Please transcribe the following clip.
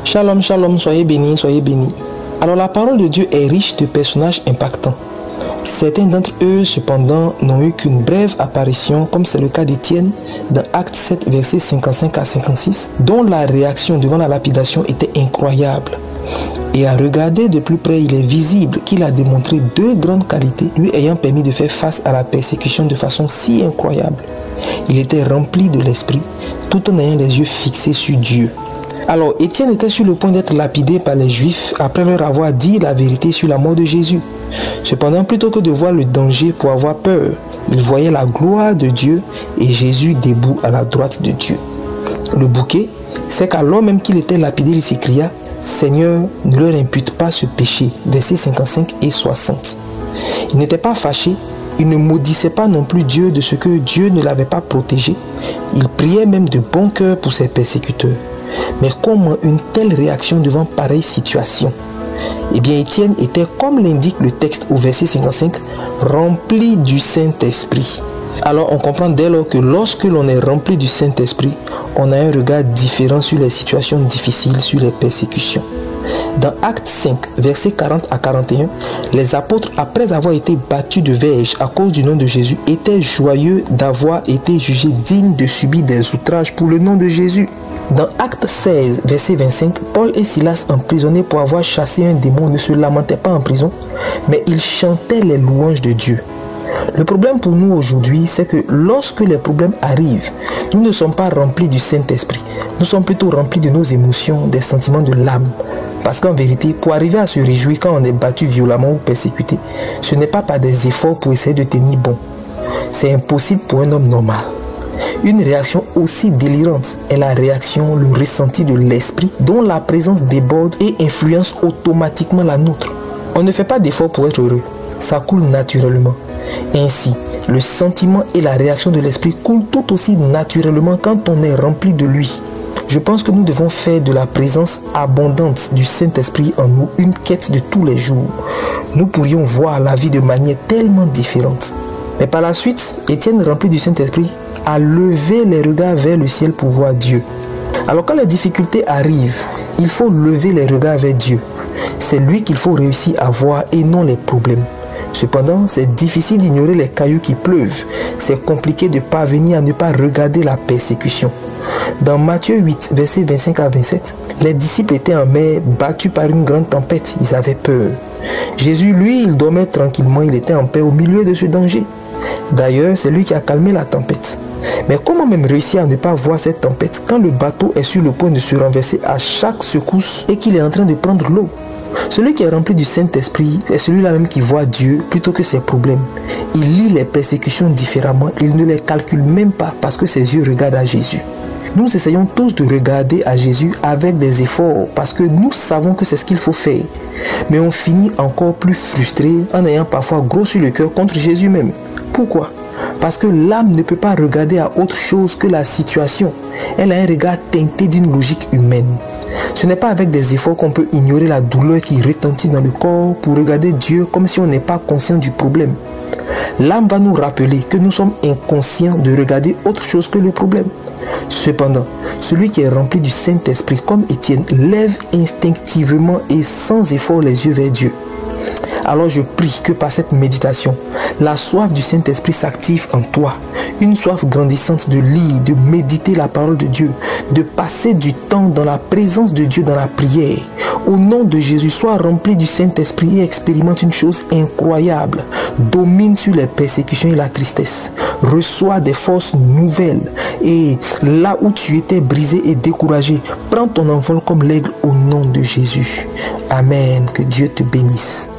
Shalom, shalom, soyez bénis, soyez bénis. Alors la parole de Dieu est riche de personnages impactants. Certains d'entre eux, cependant, n'ont eu qu'une brève apparition, comme c'est le cas d'Étienne, dans Actes 7, versets 55 à 56, dont la réaction devant la lapidation était incroyable. Et à regarder de plus près, il est visible qu'il a démontré deux grandes qualités, lui ayant permis de faire face à la persécution de façon si incroyable. Il était rempli de l'esprit, tout en ayant les yeux fixés sur Dieu. Alors, Étienne était sur le point d'être lapidé par les Juifs après leur avoir dit la vérité sur la mort de Jésus. Cependant, plutôt que de voir le danger pour avoir peur, il voyait la gloire de Dieu et Jésus debout à la droite de Dieu. Le bouquet, c'est qu'alors même qu'il était lapidé, il s'écria « Seigneur, ne leur impute pas ce péché » versets 55 et 60. Il n'était pas fâché, il ne maudissait pas non plus Dieu de ce que Dieu ne l'avait pas protégé. Il priait même de bon cœur pour ses persécuteurs. Mais comment une telle réaction devant pareille situation? Eh bien, Étienne était, comme l'indique le texte au verset 55, rempli du Saint-Esprit. Alors on comprend dès lors que lorsque l'on est rempli du Saint-Esprit, on a un regard différent sur les situations difficiles, sur les persécutions. Dans Actes 5, versets 40 à 41, les apôtres, après avoir été battus de verge à cause du nom de Jésus, étaient joyeux d'avoir été jugés dignes de subir des outrages pour le nom de Jésus. Dans Actes 16, verset 25, Paul et Silas, emprisonnés pour avoir chassé un démon, ne se lamentaient pas en prison, mais ils chantaient les louanges de Dieu. Le problème pour nous aujourd'hui, c'est que lorsque les problèmes arrivent, nous ne sommes pas remplis du Saint-Esprit. Nous sommes plutôt remplis de nos émotions, des sentiments de l'âme. Parce qu'en vérité, pour arriver à se réjouir quand on est battu violemment ou persécuté, ce n'est pas par des efforts pour essayer de tenir bon. C'est impossible pour un homme normal. Une réaction aussi délirante est la réaction, le ressenti de l'esprit dont la présence déborde et influence automatiquement la nôtre. On ne fait pas d'effort pour être heureux, ça coule naturellement. Ainsi, le sentiment et la réaction de l'esprit coulent tout aussi naturellement quand on est rempli de lui. Je pense que nous devons faire de la présence abondante du Saint-Esprit en nous une quête de tous les jours. Nous pourrions voir la vie de manière tellement différente. Mais par la suite, Étienne, rempli du Saint-Esprit, a levé les regards vers le ciel pour voir Dieu. Alors quand les difficultés arrivent, il faut lever les regards vers Dieu. C'est lui qu'il faut réussir à voir et non les problèmes. Cependant, c'est difficile d'ignorer les cailloux qui pleuvent. C'est compliqué de parvenir à ne pas regarder la persécution. Dans Matthieu 8, versets 25 à 27, les disciples étaient en mer, battus par une grande tempête. Ils avaient peur. Jésus, lui, il dormait tranquillement. Il était en paix au milieu de ce danger. D'ailleurs, c'est lui qui a calmé la tempête. Mais comment même réussir à ne pas voir cette tempête quand le bateau est sur le point de se renverser à chaque secousse et qu'il est en train de prendre l'eau? Celui qui est rempli du Saint-Esprit, c'est celui-là même qui voit Dieu plutôt que ses problèmes. Il lit les persécutions différemment, il ne les calcule même pas parce que ses yeux regardent à Jésus. Nous essayons tous de regarder à Jésus avec des efforts parce que nous savons que c'est ce qu'il faut faire. Mais on finit encore plus frustré en ayant parfois gros sur le cœur contre Jésus même. Pourquoi? Parce que l'âme ne peut pas regarder à autre chose que la situation. Elle a un regard teinté d'une logique humaine. Ce n'est pas avec des efforts qu'on peut ignorer la douleur qui retentit dans le corps pour regarder Dieu comme si on n'est pas conscient du problème. L'âme va nous rappeler que nous sommes inconscients de regarder autre chose que le problème. Cependant, celui qui est rempli du Saint-Esprit comme Étienne lève instinctivement et sans effort les yeux vers Dieu. Alors je prie que par cette méditation, la soif du Saint-Esprit s'active en toi. Une soif grandissante de lire, de méditer la parole de Dieu, de passer du temps dans la présence de Dieu dans la prière. Au nom de Jésus, sois rempli du Saint-Esprit et expérimente une chose incroyable. Domine sur les persécutions et la tristesse. Reçois des forces nouvelles. Et là où tu étais brisé et découragé, prends ton envol comme l'aigle au nom de Jésus. Amen. Que Dieu te bénisse.